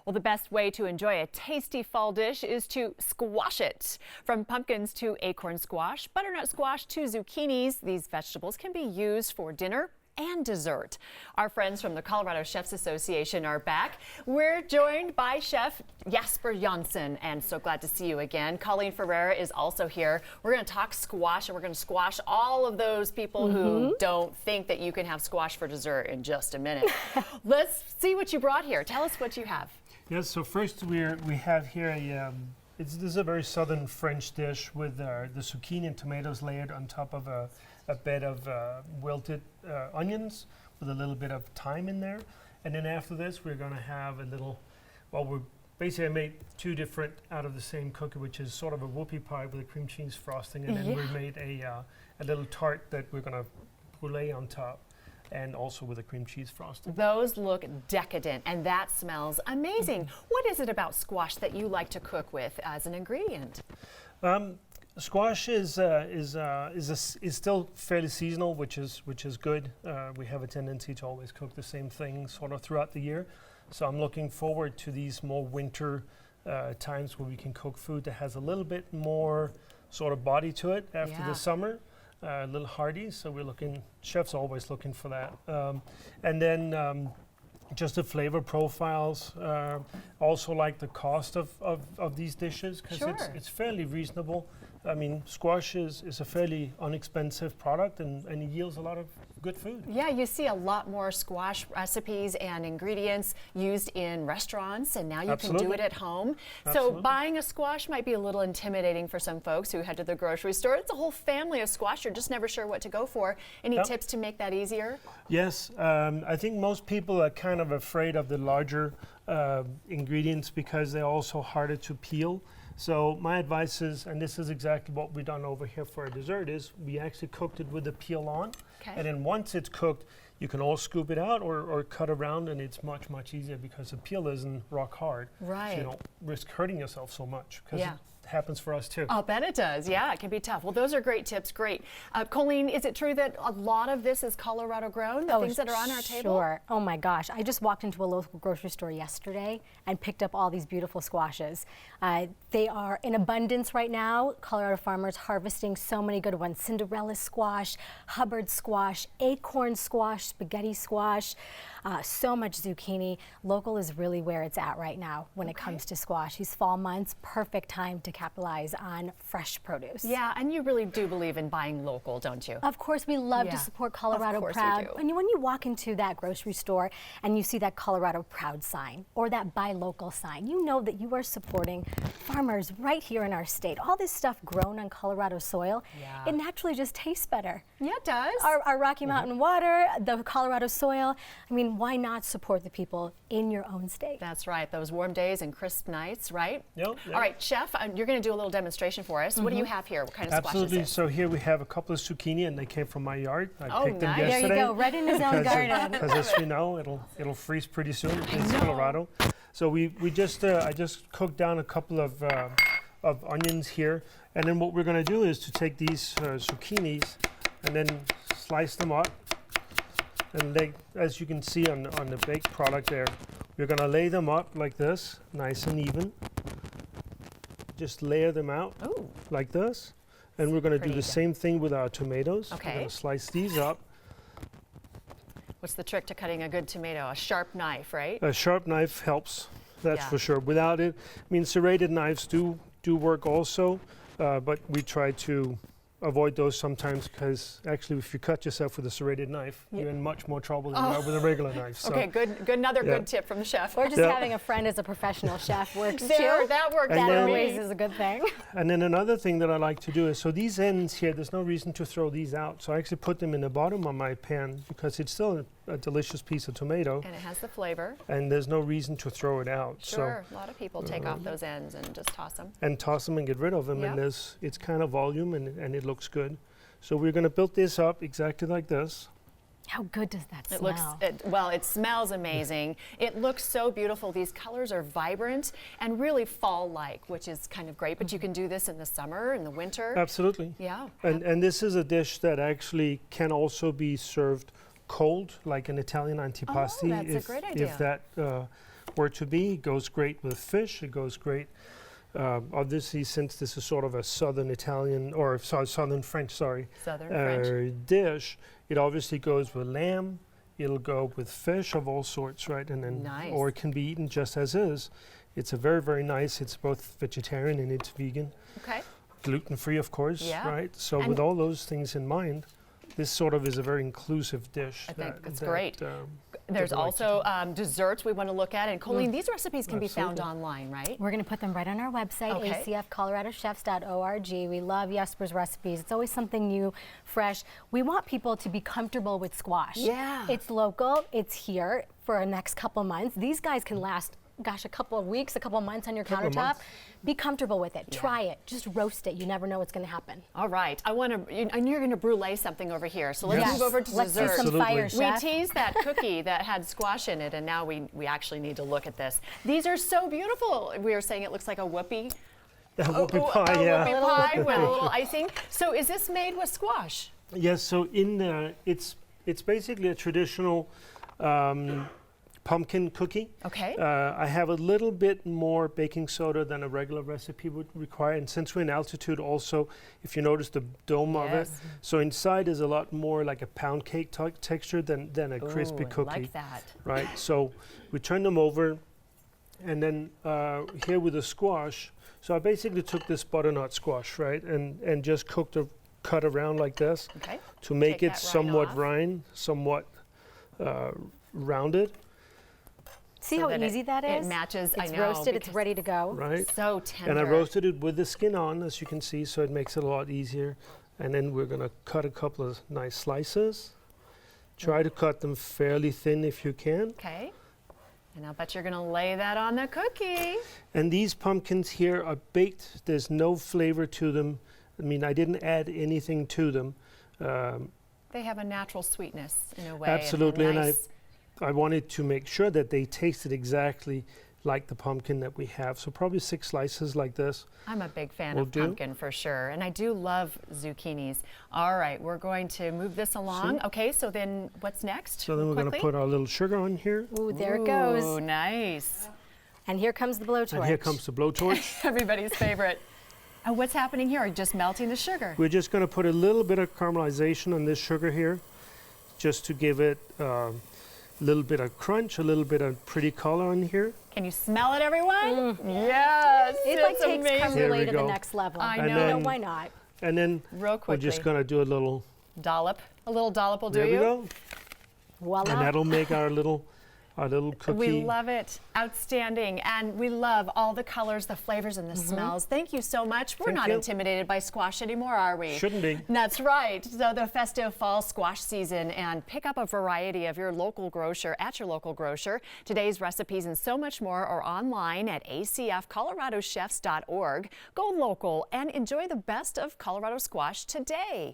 Well, the best way to enjoy a tasty fall dish is to squash it. From pumpkins to acorn squash, butternut squash to zucchinis, these vegetables can be used for dinner and dessert. Our friends from the Colorado Chefs Association are back. We're joined by Chef Jasper Janssen, and so glad to see you again. Colleen Ferreira is also here. We're going to talk squash, and we're going to squash all of those people who don't think that you can have squash for dessert in just a minute. Let's see what you brought here. Tell us what you have. Yes, so first we have here this is a very southern French dish with the zucchini and tomatoes layered on top of a bed of wilted onions with a little bit of thyme in there. And then after this, we're going to have a little, I made two different out of the same cookie, which is sort of a whoopie pie with a cream cheese frosting. And then we made a little tart that we're going to brulee on top, and also with a cream cheese frosting. Those look decadent, and that smells amazing. What is it about squash that you like to cook with as an ingredient? Squash is still fairly seasonal, which is good. We have a tendency to always cook the same thing sort of throughout the year. So I'm looking forward to these more winter times where we can cook food that has a little bit more sort of body to it after the summer. A little hearty, so chefs are always looking for that. And then just the flavor profiles, also like the cost of these dishes, because it's fairly reasonable. I mean, squash is a fairly inexpensive product and it yields a lot of good food. Yeah, you see a lot more squash recipes and ingredients used in restaurants, and now you can do it at home. So buying a squash might be a little intimidating for some folks who head to the grocery store. It's a whole family of squash. You're just never sure what to go for. Any tips to make that easier? Yes, I think most people are kind of afraid of the larger ingredients because they're also harder to peel. So my advice is, and this is exactly what we've done over here for our dessert, is we actually cooked it with the peel on. And then once it's cooked, you can all scoop it out or cut around, and it's much, much easier because the peel isn't rock hard. Right. So you don't risk hurting yourself so much, because it happens for us too. I'll bet it does. Yeah, it can be tough. Well, those are great tips. Great. Colleen, is it true that a lot of this is Colorado grown, the things that are on our table? Sure. Oh my gosh. I just walked into a local grocery store yesterday and picked up all these beautiful squashes. They are in abundance right now. Colorado farmers harvesting so many good ones. Cinderella squash, Hubbard squash, acorn squash, spaghetti squash, so much zucchini. Local is really where it's at right now when it comes to squash. These fall months, perfect time to capitalize on fresh produce. Yeah, and you really do believe in buying local, don't you? Of course, we love to support Colorado Proud. When you walk into that grocery store and you see that Colorado Proud sign or that Buy Local sign, you know that you are supporting farmers right here in our state. All this stuff grown on Colorado soil, it naturally just tastes better. Yeah, it does. Our Rocky Mountain water, the Colorado soil. I mean, why not support the people in your own state? That's right. Those warm days and crisp nights, right? Yep. All right, Chef, you're going to do a little demonstration for us. What do you have here? What kind of squash is it? So here we have a couple of zucchini, and they came from my yard. I picked them yesterday. There you go, right in his own garden. Because as we know, it'll freeze pretty soon in Colorado. So I just cooked down a couple of onions here, and then what we're going to do is to take these zucchinis and then slice them up. And they, as you can see on the baked product there, we're going to lay them up like this, nice and even. Just layer them out like this. And we're going to do the same thing with our tomatoes. Okay. We're going to slice these up. What's the trick to cutting a good tomato? A sharp knife, right? A sharp knife helps, that's for sure. Without it, I mean, serrated knives do work also, but we try to avoid those sometimes, because actually if you cut yourself with a serrated knife, you're in much more trouble than you are with a regular knife. So. Okay, good. Another good tip from the chef. Or just having a friend as a professional chef works too. That works. That always is a good thing. And then another thing that I like to do is, so these ends here, there's no reason to throw these out. So I actually put them in the bottom of my pan because it's still a delicious piece of tomato. And it has the flavor. And there's no reason to throw it out. Sure, a lot of people take off those ends and just toss them. And toss them and get rid of them. And it's kind of volume and it looks good. So we're going to build this up exactly like this. How good does that smell? It smells amazing. It looks so beautiful. These colors are vibrant and really fall-like, which is kind of great. But you can do this in the summer, in the winter. Absolutely. Yeah. And this is a dish that actually can also be served cold, like an Italian antipasti. Oh, that's a great idea. If that were to be. It goes great with fish. It goes great. Obviously, since this is sort of a southern Italian or southern French, Southern French. dish, it obviously goes with lamb. It'll go with fish of all sorts, right? And then, Nice. or it can be eaten just as is. It's a very, very nice. It's both vegetarian and it's vegan, Okay. gluten-free, of course, Yeah. right? So And with all those things in mind, this sort of is a very inclusive dish. I think it's great. There's There's also desserts we want to look at. And Colleen, these recipes can be found Absolutely. online, right? We're going to put them right on our website, Okay. acfcoloradochefs.org. We love Jesper's recipes. It's always something new, fresh. We want people to be comfortable with squash. Yeah. It's local. It's here for the next couple months. These guys can last, gosh, a couple of weeks, a couple of months on your Couple of countertop. months. Be comfortable with it. Yeah. Try it. Just roast it. You never know what's going to happen. All right. I want to, and you're going to brulee something over here. So let's Yes. move over to Let's dessert. see some Absolutely. fire, We chef. teased that cookie that had squash in it, and now we actually need to look at this. These are so beautiful. We were saying it looks like a whoopie. Whoopie pie, a yeah. whoopie pie with a little icing. So is this made with squash? Yes, so in there, it's basically a traditional pumpkin cookie. Okay. I have a little bit more baking soda than a regular recipe would require, and since we're in altitude also, if you notice the dome of it, Yes. so inside is a lot more like a pound cake texture than a crispy Ooh, I cookie. like that. Right, so we turn them over, and then here with the squash, so I basically took this butternut squash, right, and just cut around like this Okay. to make Take it that rind somewhat off. somewhat rounded, See So how that easy that is? It matches. It's I know. roasted. It's because ready to go. right? So tender. And I roasted it with the skin on, as you can see, so it makes it a lot easier. And then we're gonna cut a couple of nice slices. Try to cut them fairly thin if you can. Okay. And I'll bet you're going to lay that on the cookie. And these pumpkins here are baked. There's no flavor to them. I mean, I didn't add anything to them. They have a natural sweetness in a way. Absolutely, and nice, I wanted to make sure that they tasted exactly like the pumpkin that we have. So probably 6 slices like this. I'm a big fan Will of do. pumpkin for sure. And I do love zucchinis. All right, we're going to move this along. Okay, so then what's next? So then we're going to Quickly? put our little sugar on here. Ooh, there it goes. Ooh, nice. And here comes the blowtorch. And here comes the blowtorch. Everybody's favorite. What's happening here? Are you just melting the sugar? We're just going to put a little bit of caramelization on this sugar here, just to give it a little bit of crunch, a little bit of pretty color on here. Can you smell it, everyone? Yes. It like it's takes amazing. creme There brulee we to the go. next level. I And know. then- Why not? And then Real we're quickly. just going to do a little, Dollop. A little dollop will do there we you. go. Voila. And that'll make our little cookie. We love it. Outstanding. And we love all the colors, the flavors, and the smells. Thank you so much. We're Thank not you. intimidated by squash anymore, are we? Shouldn't be. That's right. So the festive fall squash season, and pick up a variety of your local grocer at your local grocer. Today's recipes and so much more are online at acfcoloradochefs.org. Go local and enjoy the best of Colorado squash today.